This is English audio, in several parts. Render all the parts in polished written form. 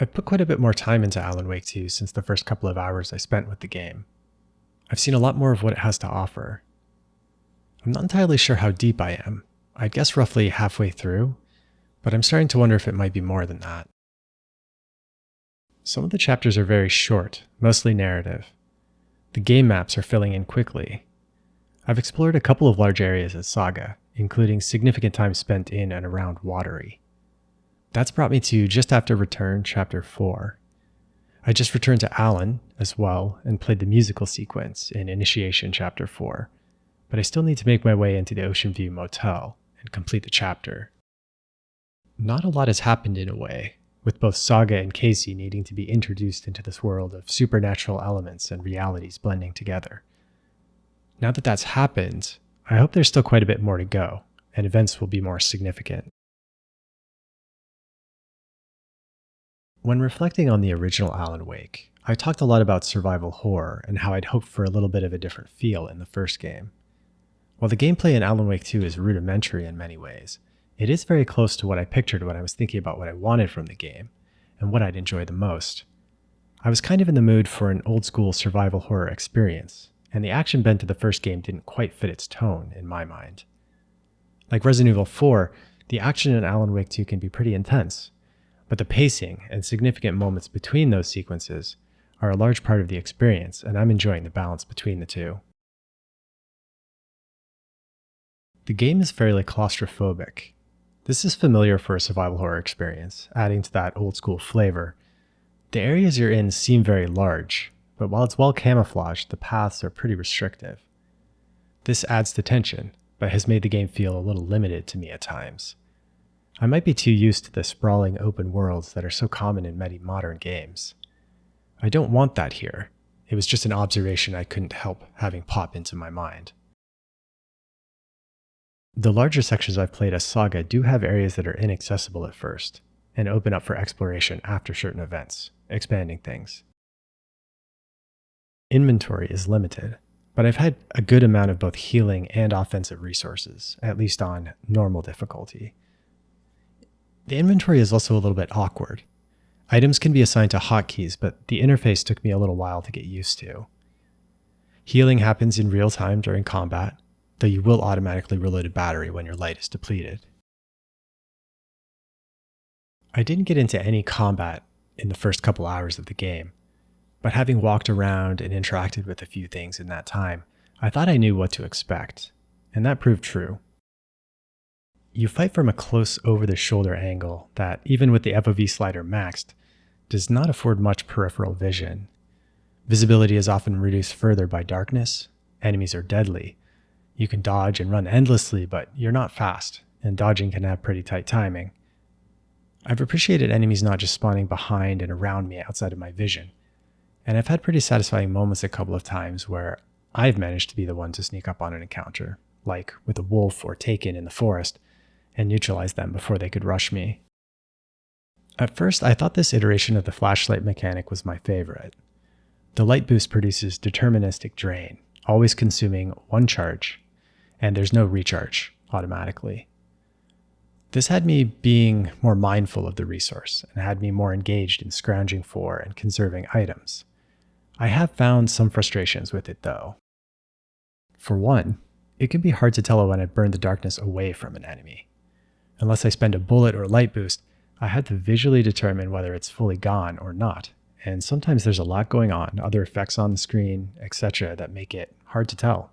I've put quite a bit more time into Alan Wake 2 since the first couple of hours I spent with the game. I've seen a lot more of what it has to offer. I'm not entirely sure how deep I am. I'd guess roughly halfway through, but I'm starting to wonder if it might be more than that. Some of the chapters are very short, mostly narrative. The game maps are filling in quickly. I've explored a couple of large areas at Saga, including significant time spent in and around Watery. That's brought me to just after Return, Chapter 4. I just returned to Alan as well and played the musical sequence in Initiation Chapter 4, but I still need to make my way into the Ocean View Motel and complete the chapter. Not a lot has happened in a way, with both Saga and Casey needing to be introduced into this world of supernatural elements and realities blending together. Now that that's happened, I hope there's still quite a bit more to go, and events will be more significant. When reflecting on the original Alan Wake, I talked a lot about survival horror and how I'd hoped for a little bit of a different feel in the first game. While the gameplay in Alan Wake 2 is rudimentary in many ways, it is very close to what I pictured when I was thinking about what I wanted from the game and what I'd enjoy the most. I was kind of in the mood for an old-school survival horror experience, and the action bent to the first game didn't quite fit its tone in my mind. Like Resident Evil 4, the action in Alan Wake 2 can be pretty intense, but the pacing and significant moments between those sequences are a large part of the experience, and I'm enjoying the balance between the two. The game is fairly claustrophobic. This is familiar for a survival horror experience, adding to that old-school flavor. The areas you're in seem very large, but while it's well camouflaged, the paths are pretty restrictive. This adds to tension, but has made the game feel a little limited to me at times. I might be too used to the sprawling open worlds that are so common in many modern games. I don't want that here. It was just an observation I couldn't help having pop into my mind. The larger sections I've played as Saga do have areas that are inaccessible at first, and open up for exploration after certain events, expanding things. Inventory is limited, but I've had a good amount of both healing and offensive resources, at least on normal difficulty. The inventory is also a little bit awkward. Items can be assigned to hotkeys, but the interface took me a little while to get used to. Healing happens in real time during combat, though you will automatically reload a battery when your light is depleted. I didn't get into any combat in the first couple hours of the game, but having walked around and interacted with a few things in that time, I thought I knew what to expect, and that proved true. You fight from a close over-the-shoulder angle that, even with the FOV slider maxed, does not afford much peripheral vision. Visibility is often reduced further by darkness, enemies are deadly. You can dodge and run endlessly, but you're not fast, and dodging can have pretty tight timing. I've appreciated enemies not just spawning behind and around me outside of my vision, and I've had pretty satisfying moments a couple of times where I've managed to be the one to sneak up on an encounter, like with a wolf or Taken in the forest, and neutralize them before they could rush me. At first, I thought this iteration of the flashlight mechanic was my favorite. The light boost produces deterministic drain, always consuming one charge, and there's no recharge automatically. This had me being more mindful of the resource and had me more engaged in scrounging for and conserving items. I have found some frustrations with it though. For one, it can be hard to tell when I've burned the darkness away from an enemy. Unless I spend a bullet or light boost, I had to visually determine whether it's fully gone or not, and sometimes there's a lot going on, other effects on the screen, etc. that make it hard to tell.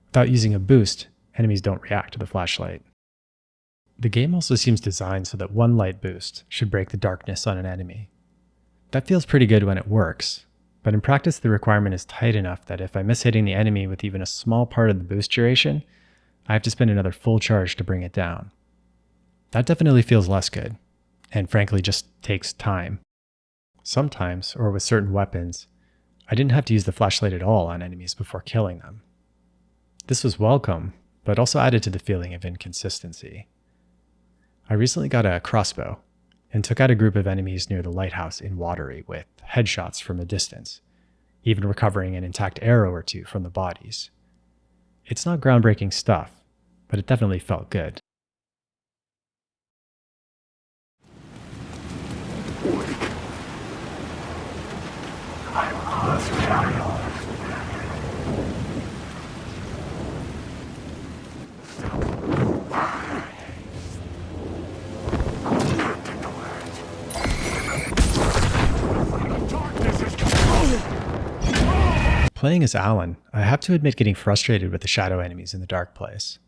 Without using a boost, enemies don't react to the flashlight. The game also seems designed so that one light boost should break the darkness on an enemy. That feels pretty good when it works, but in practice the requirement is tight enough that if I miss hitting the enemy with even a small part of the boost duration, I have to spend another full charge to bring it down. That definitely feels less good, and frankly just takes time. Sometimes, or with certain weapons, I didn't have to use the flashlight at all on enemies before killing them. This was welcome, but also added to the feeling of inconsistency. I recently got a crossbow, and took out a group of enemies near the lighthouse in Watery with headshots from a distance, even recovering an intact arrow or two from the bodies. It's not groundbreaking stuff, but it definitely felt good. Playing as Alan, I have to admit getting frustrated with the shadow enemies in the dark place.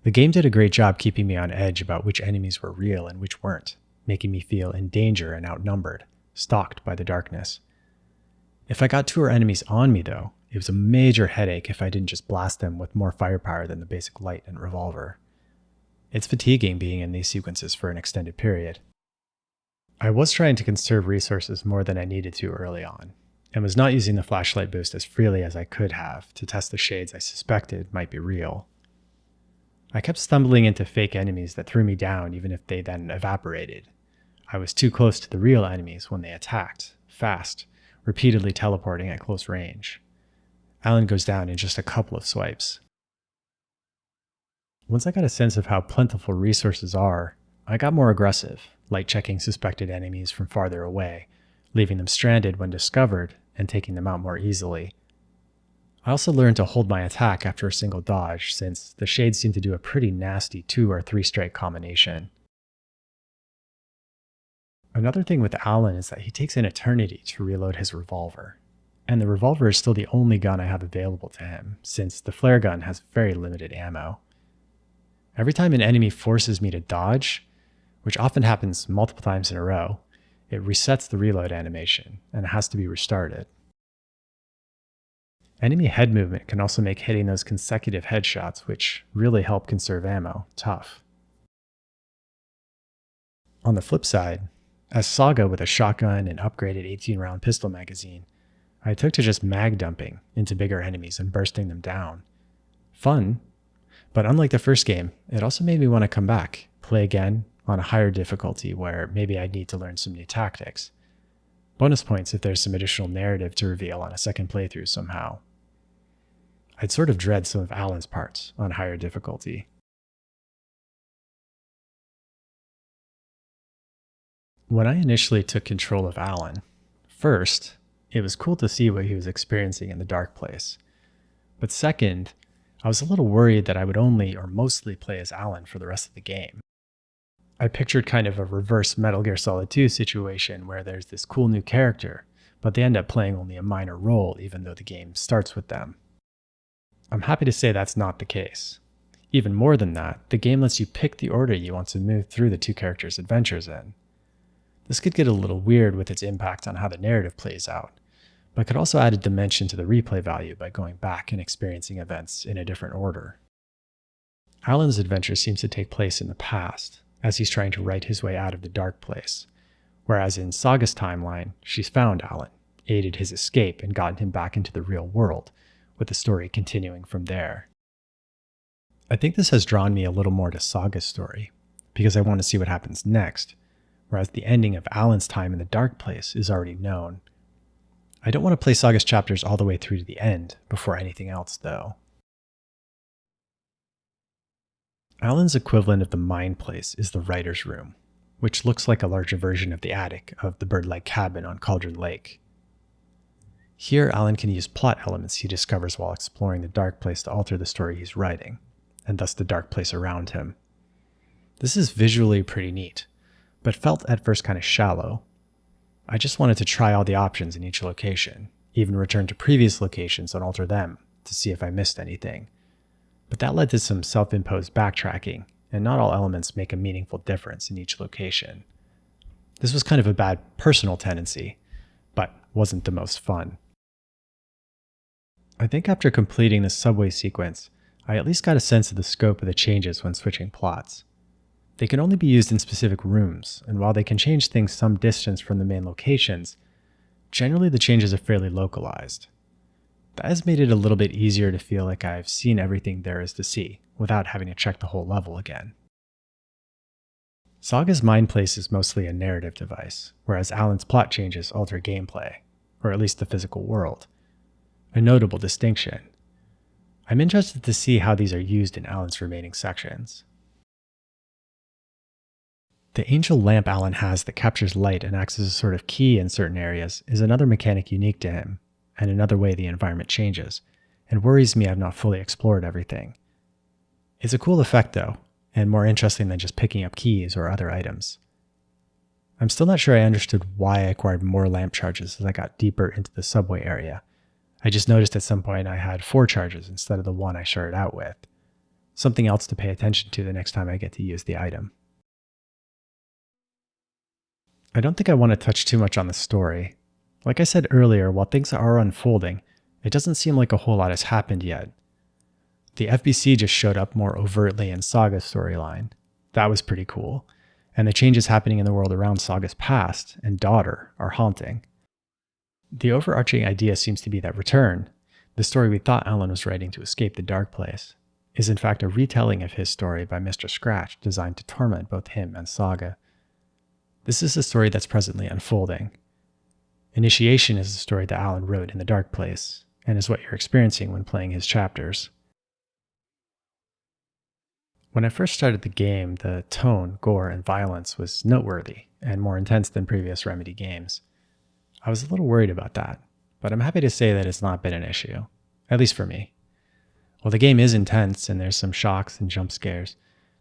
The game did a great job keeping me on edge about which enemies were real and which weren't, making me feel in danger and outnumbered, stalked by the darkness. If I got 2 enemies on me though, it was a major headache if I didn't just blast them with more firepower than the basic light and revolver. It's fatiguing being in these sequences for an extended period. I was trying to conserve resources more than I needed to early on, and was not using the flashlight boost as freely as I could have to test the shades I suspected might be real. I kept stumbling into fake enemies that threw me down even if they then evaporated. I was too close to the real enemies when they attacked, fast, repeatedly teleporting at close range. Alan goes down in just a couple of swipes. Once I got a sense of how plentiful resources are, I got more aggressive, light checking suspected enemies from farther away, leaving them stranded when discovered and taking them out more easily. I also learned to hold my attack after a single dodge, since the shades seem to do a pretty nasty 2 or 3 strike combination. Another thing with Alan is that he takes an eternity to reload his revolver, and the revolver is still the only gun I have available to him, since the flare gun has very limited ammo. Every time an enemy forces me to dodge, which often happens multiple times in a row, it resets the reload animation, and it has to be restarted. Enemy head movement can also make hitting those consecutive headshots, which really help conserve ammo, tough. On the flip side, as Saga with a shotgun and upgraded 18-round pistol magazine, I took to just mag dumping into bigger enemies and bursting them down. Fun, but unlike the first game, it also made me want to come back, play again on a higher difficulty where maybe I'd need to learn some new tactics. Bonus points if there's some additional narrative to reveal on a second playthrough somehow. I'd sort of dread some of Alan's parts on higher difficulty. When I initially took control of Alan, first, it was cool to see what he was experiencing in the dark place. But second, I was a little worried that I would only or mostly play as Alan for the rest of the game. I pictured kind of a reverse Metal Gear Solid 2 situation where there's this cool new character, but they end up playing only a minor role even though the game starts with them. I'm happy to say that's not the case. Even more than that, the game lets you pick the order you want to move through the 2 characters' adventures in. This could get a little weird with its impact on how the narrative plays out, but could also add a dimension to the replay value by going back and experiencing events in a different order. Alan's adventure seems to take place in the past, as he's trying to write his way out of the dark place, whereas in Saga's timeline, she's found Alan, aided his escape, and gotten him back into the real world, with the story continuing from there. I think this has drawn me a little more to Saga's story, because I want to see what happens next, whereas the ending of Alan's time in the dark place is already known. I don't want to play Saga's chapters all the way through to the end before anything else, though. Alan's equivalent of the mind place is the writer's room, which looks like a larger version of the attic of the bird-like cabin on Cauldron Lake. Here, Alan can use plot elements he discovers while exploring the dark place to alter the story he's writing, and thus the dark place around him. This is visually pretty neat, but felt at first kind of shallow. I just wanted to try all the options in each location, even return to previous locations and alter them to see if I missed anything. But that led to some self-imposed backtracking, and not all elements make a meaningful difference in each location. This was kind of a bad personal tendency, but wasn't the most fun. I think after completing the subway sequence, I at least got a sense of the scope of the changes when switching plots. They can only be used in specific rooms, and while they can change things some distance from the main locations, generally the changes are fairly localized. That has made it a little bit easier to feel like I've seen everything there is to see, without having to check the whole level again. Saga's mind place is mostly a narrative device, whereas Alan's plot changes alter gameplay, or at least the physical world. A notable distinction. I'm interested to see how these are used in Alan's remaining sections. The angel lamp Alan has that captures light and acts as a sort of key in certain areas is another mechanic unique to him, and another way the environment changes, and worries me I've not fully explored everything. It's a cool effect though, and more interesting than just picking up keys or other items. I'm still not sure I understood why I acquired more lamp charges as I got deeper into the subway area, I just noticed at some point I had 4 charges instead of the one I started out with. Something else to pay attention to the next time I get to use the item. I don't think I want to touch too much on the story. Like I said earlier, while things are unfolding, it doesn't seem like a whole lot has happened yet. The FBC just showed up more overtly in Saga's storyline. That was pretty cool. And the changes happening in the world around Saga's past and daughter are haunting. The overarching idea seems to be that Return, the story we thought Alan was writing to escape the dark place, is in fact a retelling of his story by Mr. Scratch designed to torment both him and Saga. This is a story that's presently unfolding. Initiation is the story that Alan wrote in the dark place, and is what you're experiencing when playing his chapters. When I first started the game, the tone, gore, and violence was noteworthy and more intense than previous Remedy games. I was a little worried about that, but I'm happy to say that it's not been an issue, at least for me. While the game is intense and there's some shocks and jump scares,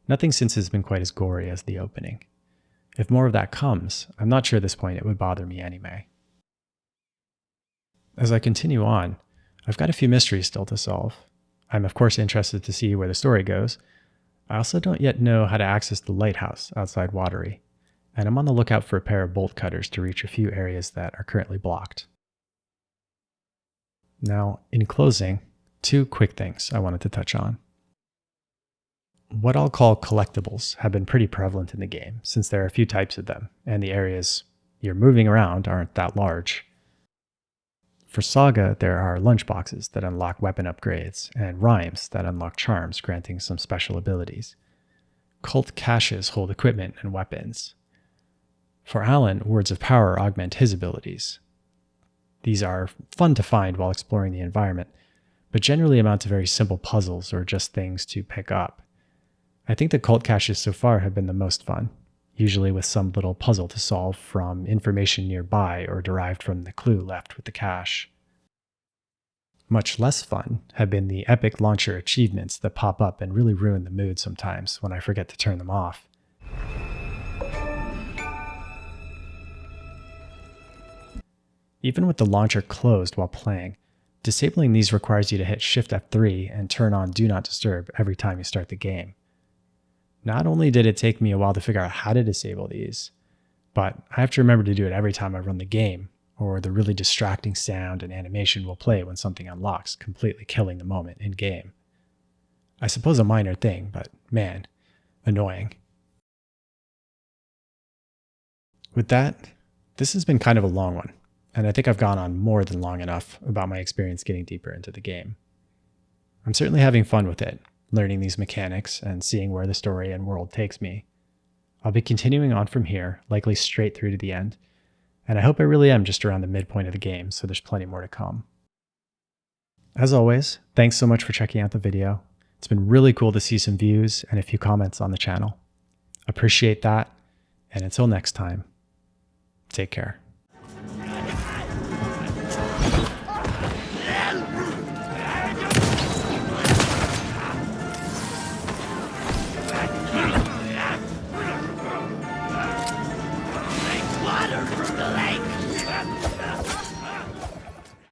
nothing since has been quite as gory as the opening. If more of that comes, I'm not sure at this point it would bother me anyway. As I continue on, I've got a few mysteries still to solve. I'm of course interested to see where the story goes. I also don't yet know how to access the lighthouse outside Watery, and I'm on the lookout for a pair of bolt cutters to reach a few areas that are currently blocked. Now, in closing, 2 quick things I wanted to touch on. What I'll call collectibles have been pretty prevalent in the game, since there are a few types of them, and the areas you're moving around aren't that large. For Saga, there are lunchboxes that unlock weapon upgrades, and rhymes that unlock charms granting some special abilities. Cult caches hold equipment and weapons. For Alan, words of power augment his abilities. These are fun to find while exploring the environment, but generally amount to very simple puzzles or just things to pick up. I think the cult caches so far have been the most fun, usually with some little puzzle to solve from information nearby or derived from the clue left with the cache. Much less fun have been the epic launcher achievements that pop up and really ruin the mood sometimes when I forget to turn them off. Even with the launcher closed while playing, disabling these requires you to hit Shift F3 and turn on Do Not Disturb every time you start the game. Not only did it take me a while to figure out how to disable these, but I have to remember to do it every time I run the game, or the really distracting sound and animation will play when something unlocks, completely killing the moment in-game. I suppose a minor thing, but man, annoying. With that, this has been kind of a long one, and I think I've gone on more than long enough about my experience getting deeper into the game. I'm certainly having fun with it, learning these mechanics and seeing where the story and world takes me. I'll be continuing on from here, likely straight through to the end, and I hope I really am just around the midpoint of the game, so there's plenty more to come. As always, thanks so much for checking out the video. It's been really cool to see some views and a few comments on the channel. Appreciate that, and until next time, take care. Water from the lake!